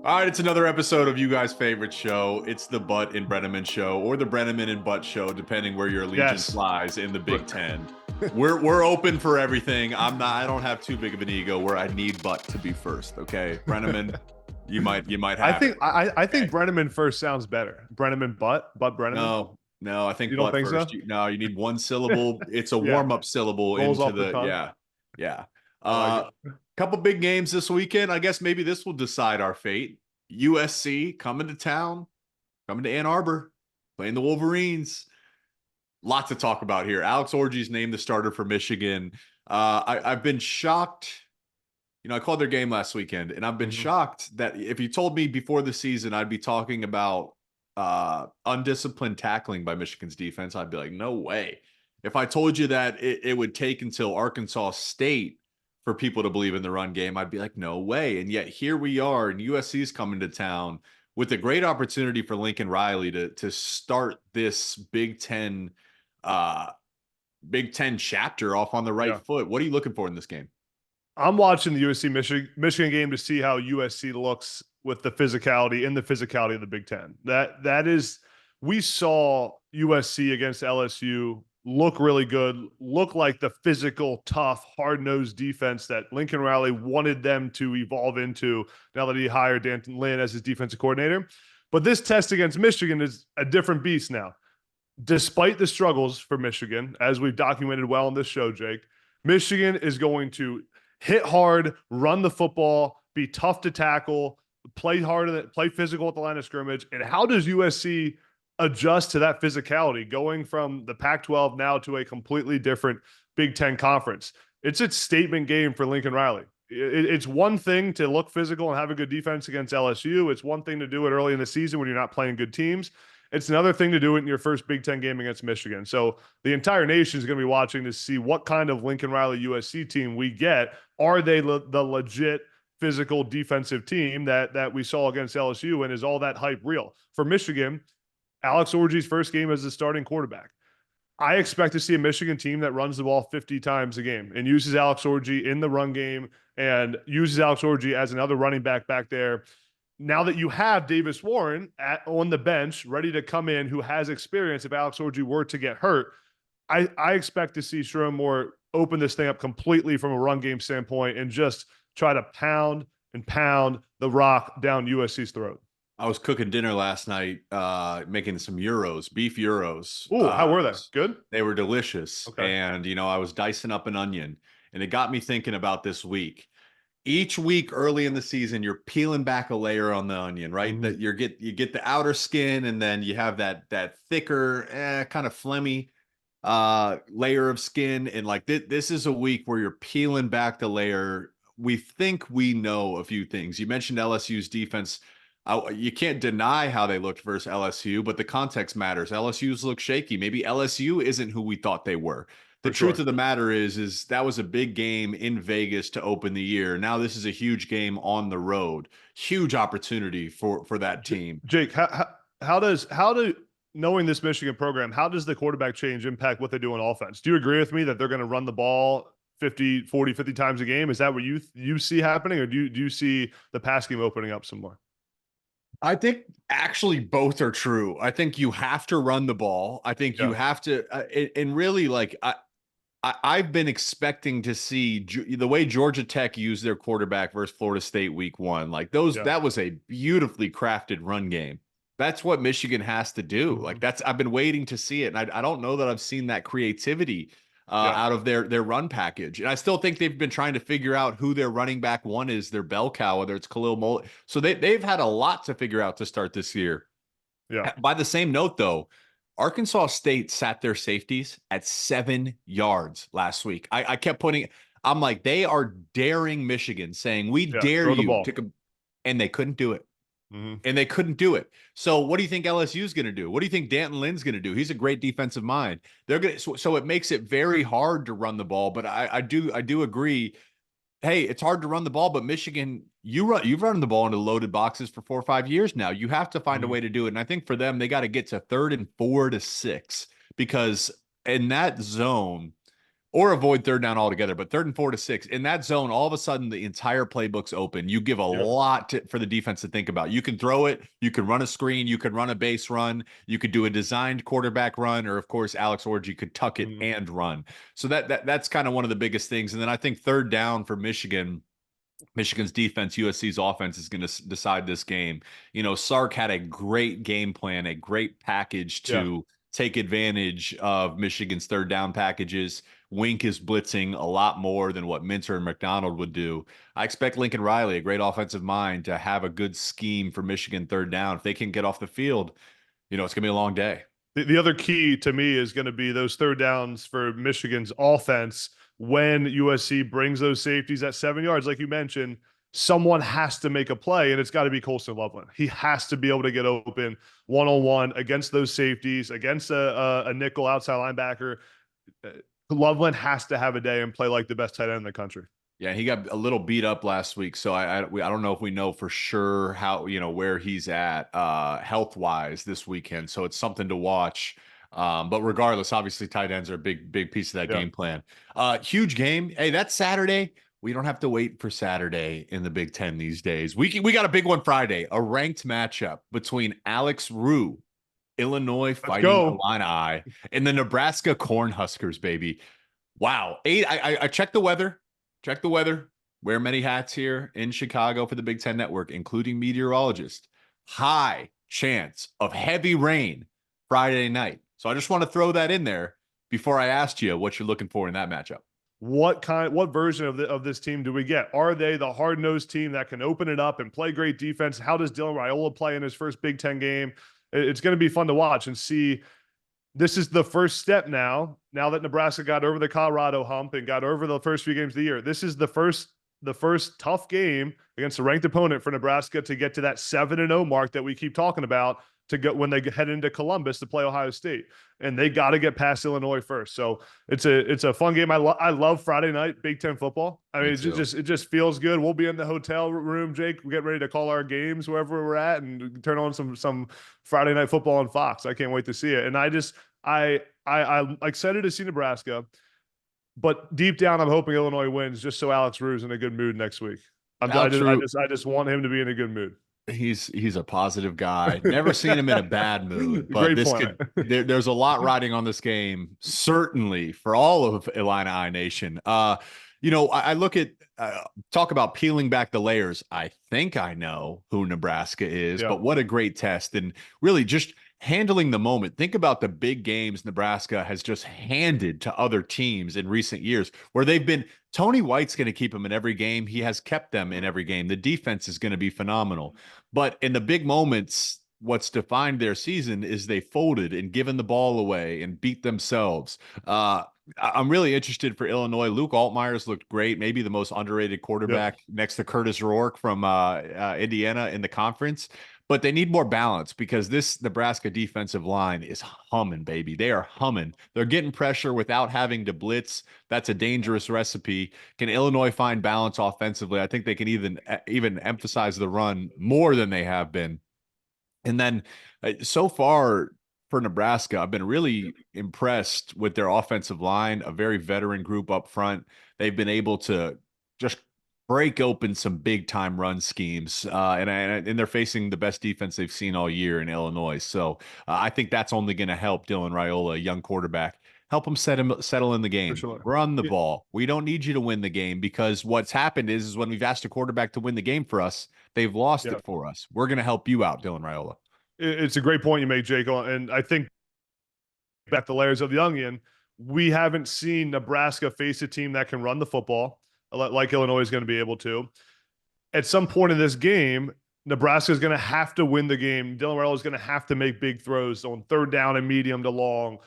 All right, it's another episode of you guys' favorite show. It's the Butt and Breneman show, or the Breneman and Butt show, depending where your allegiance Yes. lies in the Big Ten. We're open for everything. I don't have too big of an ego where I need Butt to be first. Okay, Breneman, you might I have think it. I think Breneman first sounds better. Breneman Butt Breneman. No, I think You don't Butt think so? first. You need one syllable. It's a Yeah. warm-up syllable Rolls into off the the tongue. yeah. I like it. Couple big games this weekend. I guess maybe this will decide our fate. USC coming to town, coming to Ann Arbor, playing the Wolverines. Lots to talk about here. Alex Orji's named the starter for Michigan. I've been shocked. I called their game last weekend, and I've been shocked that if you told me before the season I'd be talking about undisciplined tackling by Michigan's defense, I'd be like, no way. If I told you that it would take until Arkansas State for people to believe in the run game, I'd be like, no way. And yet here we are, and USC's coming to town with a great opportunity for Lincoln Riley to start this Big Ten chapter off on the right foot. What are you looking for in this game? I'm watching the USC Michigan game to see how USC looks with the physicality of the Big Ten. That is, we saw USC against LSU look really good, look like the physical, tough, hard-nosed defense that Lincoln Riley wanted them to evolve into now that he hired D'Anton Lynn as his defensive coordinator. But this test against Michigan is a different beast now. Despite the struggles for Michigan, as we've documented well on this show, Jake, Michigan is going to hit hard, run the football, be tough to tackle, play hard, play physical at the line of scrimmage. And how does USC adjust to that physicality going from the Pac-12 now to a completely different Big Ten conference? It's a statement game for Lincoln Riley. It's one thing to look physical and have a good defense against LSU. It's one thing to do it early in the season when you're not playing good teams. It's another thing to do it in your first Big Ten game against Michigan. So the entire nation is going to be watching to see what kind of Lincoln Riley USC team we get. Are they the legit physical defensive team that we saw against LSU, and is all that hype real? For Michigan, Alex Orji's first game as the starting quarterback. I expect to see a Michigan team that runs the ball 50 times a game and uses Alex Orji in the run game and uses Alex Orji as another running back there. Now that you have Davis Warren on the bench ready to come in, who has experience if Alex Orji were to get hurt, I expect to see Sherrone Moore open this thing up completely from a run game standpoint and just try to pound the rock down USC's throat. I was cooking dinner last night, making some beef gyros. Ooh, how were they? Good? They were delicious. Okay. And, I was dicing up an onion, and it got me thinking about this week. Each week early in the season, you're peeling back a layer on the onion, right? Mm-hmm. That you get the outer skin, and then you have that thicker, kind of phlegmy layer of skin. And like this is a week where you're peeling back the layer. We think we know a few things. You mentioned LSU's defense. You can't deny how they looked versus LSU, but the context matters. LSU's look shaky. Maybe LSU isn't who we thought they were. The truth of the matter is that was a big game in Vegas to open the year. Now this is a huge game on the road. Huge opportunity for that team. Jake, knowing this Michigan program, how does the quarterback change impact what they do on offense? Do you agree with me that they're going to run the ball 50 times a game? Is that what you see happening, or do you see the pass game opening up some more? I think actually both are true. I think you have to run the ball. I think you have to, and really, like, I've been expecting to see the way Georgia Tech used their quarterback versus Florida State week 1. Like that was a beautifully crafted run game. That's what Michigan has to do. Mm-hmm. Like I've been waiting to see it. And I don't know that I've seen that creativity out of their run package. And I still think they've been trying to figure out who their running back one is, their bell cow, whether it's Khalil Moll. So they've had a lot to figure out to start this year. Yeah. By the same note, though, Arkansas State sat their safeties at 7 yards last week. I kept I'm like, they are daring Michigan, saying, we dare you to, and they couldn't do it. Mm-hmm. And they couldn't do it. So what do you think LSU is going to do? What do you think D'Anton Lynn's going to do? He's a great defensive mind. They're going to, so it makes it very hard to run the ball. But I do agree. Hey, it's hard to run the ball, but Michigan, you've run the ball into loaded boxes for 4 or 5 years now. You have to find a way to do it. And I think for them, they got to get to 3rd and 4 to 6, because in that zone, or avoid third down altogether. But 3rd and 4 to 6 in that zone, all of a sudden the entire playbook's open. You give a lot for the defense to think about. You can throw it, you can run a screen, you can run a base run, you could do a designed quarterback run, or of course Alex Orji could tuck it and run. So that's kind of one of the biggest things. And then I think third down for Michigan's defense, USC's offense is going to decide this game. You know, Sark had a great game plan, a great package to take advantage of Michigan's third down packages. Wink is blitzing a lot more than what Minter and McDonald would do. I expect Lincoln Riley, a great offensive mind, to have a good scheme for Michigan third down. If they can get off the field, you know, it's going to be a long day. The other key to me is going to be those third downs for Michigan's offense. When USC brings those safeties at 7 yards, like you mentioned, someone has to make a play, and it's got to be Colston Loveland. He has to be able to get open one-on-one against those safeties, against a nickel outside linebacker. Loveland has to have a day and play like the best tight end in the country. Yeah, he got a little beat up last week, so I don't know if we know for sure how, you know, where he's at health-wise this weekend. So it's something to watch. But regardless, obviously tight ends are a big piece of that game plan. Huge game. Hey, that's Saturday. We don't have to wait for Saturday in the Big Ten these days. We got a big one Friday, a ranked matchup between Alex Rue, Illinois Fighting Illini, and the Nebraska Cornhuskers, baby. Wow. I checked the weather. Check the weather. Wear many hats here in Chicago for the Big Ten Network, including meteorologist. High chance of heavy rain Friday night. So I just want to throw that in there before I asked you what you're looking for in that matchup. What version of this team do we get? Are they the hard-nosed team that can open it up and play great defense? How does Dylan Raiola play in his first Big Ten game? It's going to be fun to watch and see. This is the first step now that Nebraska got over the Colorado hump and got over the first few games of the year. This is the first tough game against a ranked opponent for Nebraska to get to that 7-0 mark that we keep talking about, to go when they head into Columbus to play Ohio State, and they got to get past Illinois first. So it's a fun game. I love Friday night Big Ten football. I mean, it just feels good. We'll be in the hotel room, Jake. We get ready to call our games wherever we're at and turn on some Friday night football on Fox. I can't wait to see it. And I'm excited to see Nebraska, but deep down, I'm hoping Illinois wins just so Alex Rue's in a good mood next week. I just want him to be in a good mood. He's a positive guy. Never seen him in a bad mood. But there's a lot riding on this game, certainly for all of Illini Nation. You know, I look at talk about peeling back the layers. I think I know who Nebraska is, but what a great test, and really just handling the moment. Think about the big games Nebraska has just handed to other teams in recent years, where they've been. Tony White's going to keep them in every game. He has kept them in every game. The defense is going to be phenomenal. But in the big moments, what's defined their season is they folded and given the ball away and beat themselves. I'm really interested for Illinois. Luke Altmaier's looked great, maybe the most underrated quarterback next to Curtis Rourke from Indiana in the conference. But they need more balance, because this Nebraska defensive line is humming, baby. They are humming. They're getting pressure without having to blitz. That's a dangerous recipe. Can Illinois find balance offensively? I think they can even emphasize the run more than they have been. And then so far for Nebraska, I've been really impressed with their offensive line, a very veteran group up front. They've been able to just break open some big time run schemes, and they're facing the best defense they've seen all year in Illinois. So I think that's only going to help Dylan Raiola, a young quarterback, help him settle in the game, run the ball. We don't need you to win the game, because what's happened is when we've asked a quarterback to win the game for us, they've lost it for us. We're going to help you out, Dylan Raiola. It's a great point you make, Jake, and I think back the layers of the onion, we haven't seen Nebraska face a team that can run the football like Illinois is going to be able to. At some point in this game, Nebraska is going to have to win the game. Dylan Raiola is going to have to make big throws on third down and medium to long.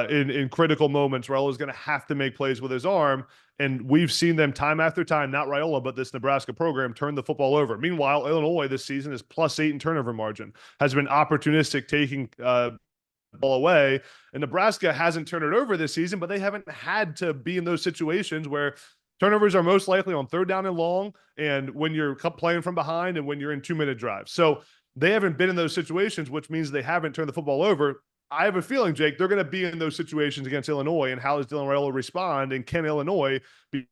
In critical moments, Raiola is going to have to make plays with his arm. And we've seen them time after time, not Raiola, but this Nebraska program, turn the football over. Meanwhile, Illinois this season is +8 in turnover margin, has been opportunistic, taking ball away. And Nebraska hasn't turned it over this season, but they haven't had to be in those situations where turnovers are most likely on third down and long, and when you're playing from behind, and when you're in 2-minute drives. So they haven't been in those situations, which means they haven't turned the football over. I have a feeling, Jake, they're going to be in those situations against Illinois, and how does Dylan Raiola respond, and can Illinois be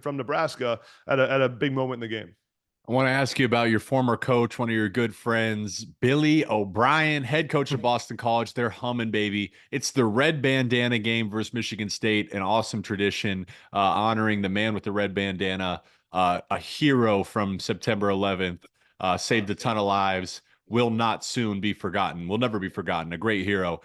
from Nebraska at a big moment in the game? I want to ask you about your former coach, one of your good friends, Billy O'Brien, head coach of Boston College. They're humming, baby. It's the red bandana game versus Michigan State, an awesome tradition honoring the man with the red bandana, a hero from September 11th, saved a ton of lives, will not soon be forgotten, will never be forgotten, a great hero.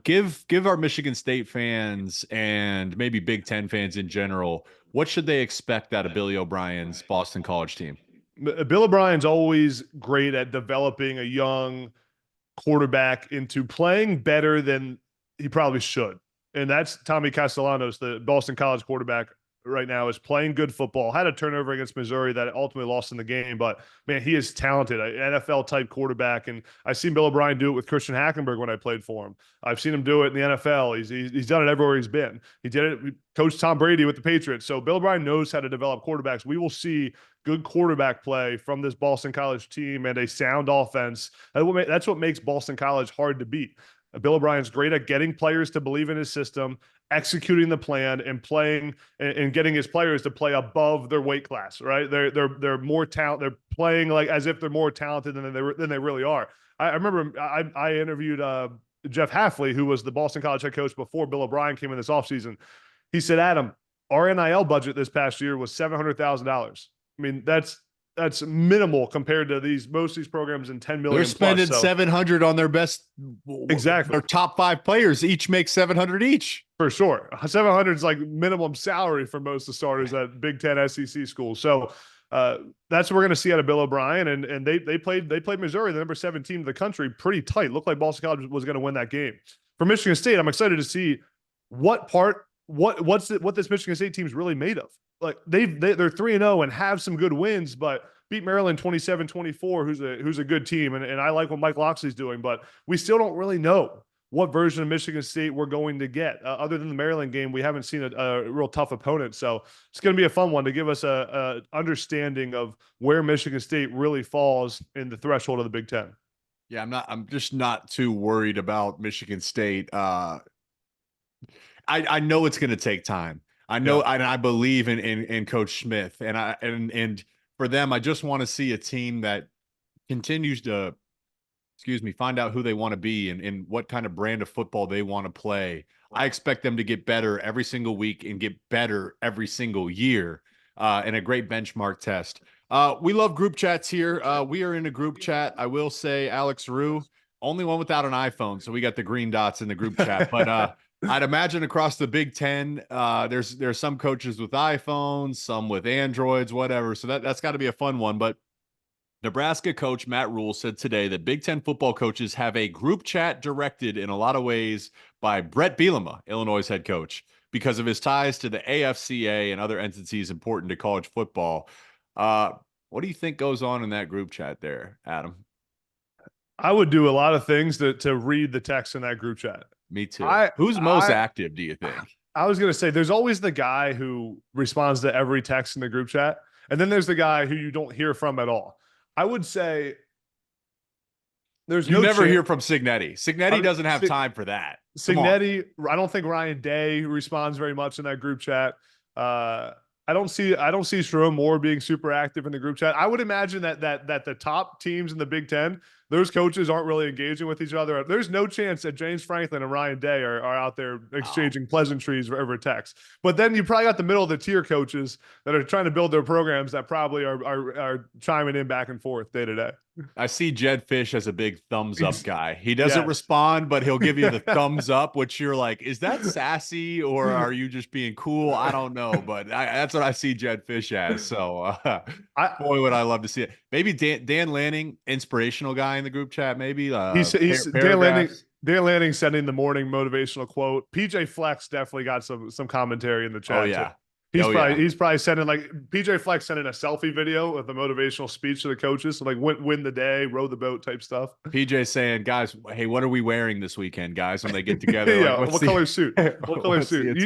Give our Michigan State fans and maybe Big Ten fans in general, what should they expect out of Billy O'Brien's Boston College team? Bill O'Brien's always great at developing a young quarterback into playing better than he probably should. And that's Tommy Castellanos, the Boston College quarterback right now, is playing good football. Had a turnover against Missouri that ultimately lost in the game, but man, he is talented, an NFL type quarterback. And I've seen Bill O'Brien do it with Christian Hackenberg when I played for him. I've seen him do it in the NFL. He's done it everywhere he's been. He did it, coached Tom Brady with the Patriots. So Bill O'Brien knows how to develop quarterbacks. We will see good quarterback play from this Boston College team and a sound offense. That's what makes Boston College hard to beat. Bill O'Brien's great at getting players to believe in his system, executing the plan, and playing and getting his players to play above their weight class. Right? They're more talent. They're playing like as if they're more talented than they really are. I remember I interviewed Jeff Hafley, who was the Boston College head coach before Bill O'Brien came in this offseason. He said, "Adam, our NIL budget this past year was $700,000. I mean, that's minimal compared to most of these programs in 10 million. They're spending plus, 700 on their best, exactly. Their top 5 players each make 700 each. For sure. 700 is like minimum salary for most of the starters at Big Ten SEC schools. So that's what we're going to see out of Bill O'Brien. And they played Missouri, the number 7 team in the country, pretty tight. Looked like Boston College was going to win that game. For Michigan State, I'm excited to see what this Michigan State team's really made of. Like they're 3-0 and have some good wins, but beat Maryland 27-24, who's a good team. And I like what Mike Loxley's doing, but we still don't really know what version of Michigan State we're going to get. Other than the Maryland game, we haven't seen a real tough opponent. So it's going to be a fun one to give us a understanding of where Michigan State really falls in the threshold of the Big Ten. Yeah, I'm just not too worried about Michigan State. I know it's going to take time. I know, and I believe in Coach Smith, and for them, I just want to see a team that continues to, find out who they want to be and what kind of brand of football they want to play. I expect them to get better every single week and get better every single year, and a great benchmark test. We love group chats here. We are in a group chat. I will say, Alex Rue, only one without an iPhone, so we got the green dots in the group chat, but I'd imagine across the Big Ten, there's some coaches with iPhones, some with Androids, whatever. So that's got to be a fun one. But Nebraska coach Matt Rule said today that Big Ten football coaches have a group chat directed in a lot of ways by Brett Bielema, Illinois' head coach, because of his ties to the AFCA and other entities important to college football. What do you think goes on in that group chat there, Adam? I would do a lot of things to read the text in that group chat. Me too. Who's most active, do you think? I was going to say there's always the guy who responds to every text in the group chat. And then there's the guy who you don't hear from at all. I would say you never hear from Signetti. Signetti doesn't have time for that. Signetti, I don't think Ryan Day responds very much in that group chat. I don't see Sherrone Moore being super active in the group chat. I would imagine that the top teams in the Big Ten, those coaches aren't really engaging with each other. There's no chance that James Franklin and Ryan Day are out there exchanging pleasantries over text. But then you probably got the middle of the tier coaches that are trying to build their programs that probably are chiming in back and forth day to day. I see Jed Fish as a big thumbs up guy. He doesn't respond, but he'll give you the thumbs up, which you're like, is that sassy or are you just being cool? I don't know, but that's what I see Jed Fish as. So boy, would I love to see it. Maybe Dan Lanning, inspirational guy in the group chat. Maybe he's Dan Lanning sending the morning motivational quote. PJ Flex definitely got some commentary in the chat. Oh yeah. Too. He's probably sending like PJ Flex sending a selfie video of the motivational speech to the coaches. So like win the day, row the boat type stuff. PJ saying, guys, hey, what are we wearing this weekend, guys? When they get together, yeah, like, what color suit? What color suit?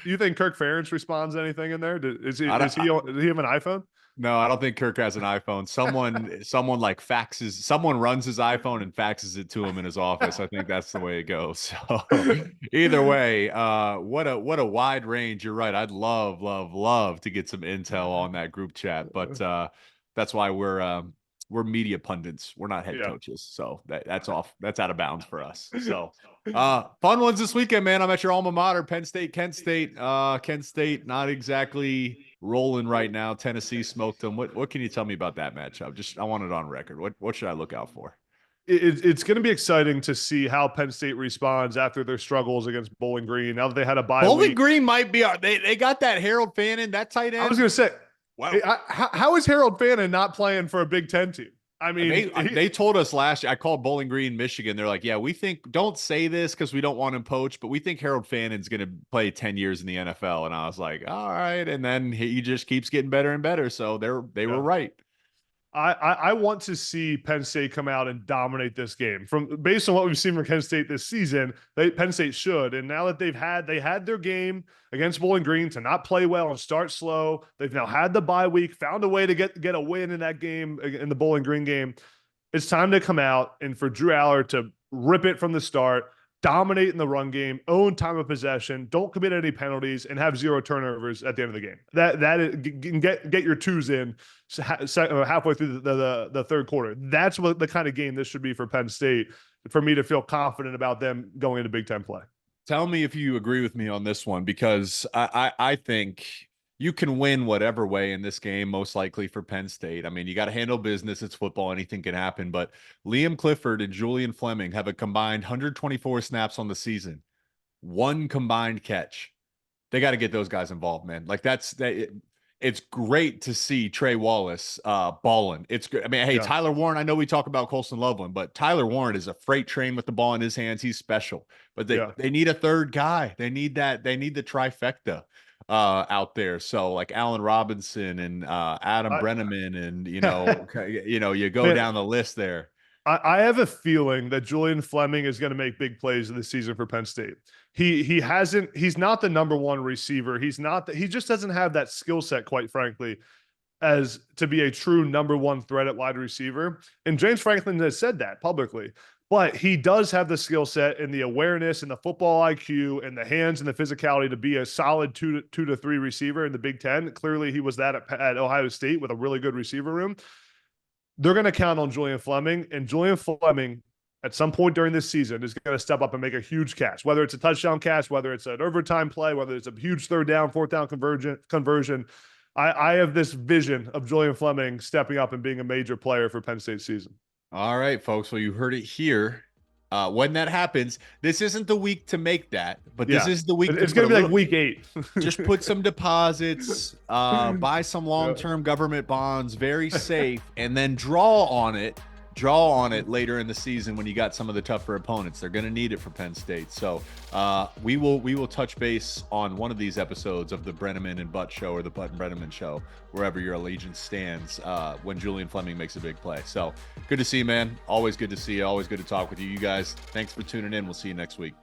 You think Kirk Ferentz responds to anything in there? Does he have an iPhone? No, I don't think Kirk has an iPhone. Someone like faxes, someone runs his iPhone and faxes it to him in his office. I think that's the way it goes. So either way, what a wide range. You're right. I'd love to get some intel on that group chat, but that's why we're media pundits. We're not head Yeah. coaches. So that's off. That's out of bounds for us. So fun ones this weekend, man. I'm at your alma mater, Penn State, Kent State. Kent State, not exactly rolling right now. Tennessee smoked them. What can you tell me about that matchup? I want it on record. What should I look out for? It's going to be exciting to see how Penn State responds after their struggles against Bowling Green. Now that they had a bye Bowling week. Green might be. They got that Harold Fannin, that tight end. I was going to say, wow. How is Harold Fannin not playing for a Big Ten team? I mean, they told us last year. I called Bowling Green, Michigan. They're like, yeah, we think, don't say this because we don't want him poached, but we think Harold Fannin's going to play 10 years in the NFL. And I was like, all right. And then he just keeps getting better and better. So they were right. I want to see Penn State come out and dominate this game. Based on what we've seen from Penn State this season, Penn State should. And now that they had their game against Bowling Green to not play well and start slow, they've now had the bye week, found a way to get a win in that game, in the Bowling Green game. It's time to come out and for Drew Aller to rip it from the start, dominate in the run game, own time of possession, don't commit any penalties, and have 0 turnovers at the end of the game. That is, get your twos in halfway through the third quarter. That's what the kind of game this should be for Penn State, for me to feel confident about them going into Big Ten play. Tell me if you agree with me on this one, because I think you can win whatever way in this game, most likely for Penn State. I mean, you got to handle business. It's football. Anything can happen. But Liam Clifford and Julian Fleming have a combined 124 snaps on the season, 1 combined catch. They got to get those guys involved, man. Like it's great to see Trey Wallace balling. It's good. I mean, hey, Tyler Warren, I know we talk about Colson Loveland, but Tyler Warren is a freight train with the ball in his hands. He's special. But they need a third guy. They need the trifecta out there. So like Allen Robinson and Adam Breneman, and you go down the list there. I have a feeling that Julian Fleming is going to make big plays this season for Penn State. He's not the number 1 receiver. He just doesn't have that skill set, quite frankly, as to be a true number 1 threat at wide receiver. And James Franklin has said that publicly. But he does have the skill set and the awareness and the football IQ and the hands and the physicality to be a solid 2 to 3 receiver in the Big Ten. Clearly, he was that at Ohio State with a really good receiver room. They're going to count on Julian Fleming, and Julian Fleming at some point during this season is going to step up and make a huge catch, whether it's a touchdown catch, whether it's an overtime play, whether it's a huge 3rd down, 4th down conversion. I have this vision of Julian Fleming stepping up and being a major player for Penn State season. All right, folks. Well, you heard it here. When that happens, this isn't the week to make that, but this is the week. It's going to be like week 8. Just put some deposits, buy some long-term government bonds, very safe, and then draw on it later in the season when you got some of the tougher opponents. They're going to need it for Penn State. So we will touch base on one of these episodes of the Breneman and Butt show, or the Butt and Breneman show, wherever your allegiance stands, when Julian Fleming makes a big play. So good to see you, man. Always good to see you. Always good to talk with you. You guys, thanks for tuning in. We'll see you next week.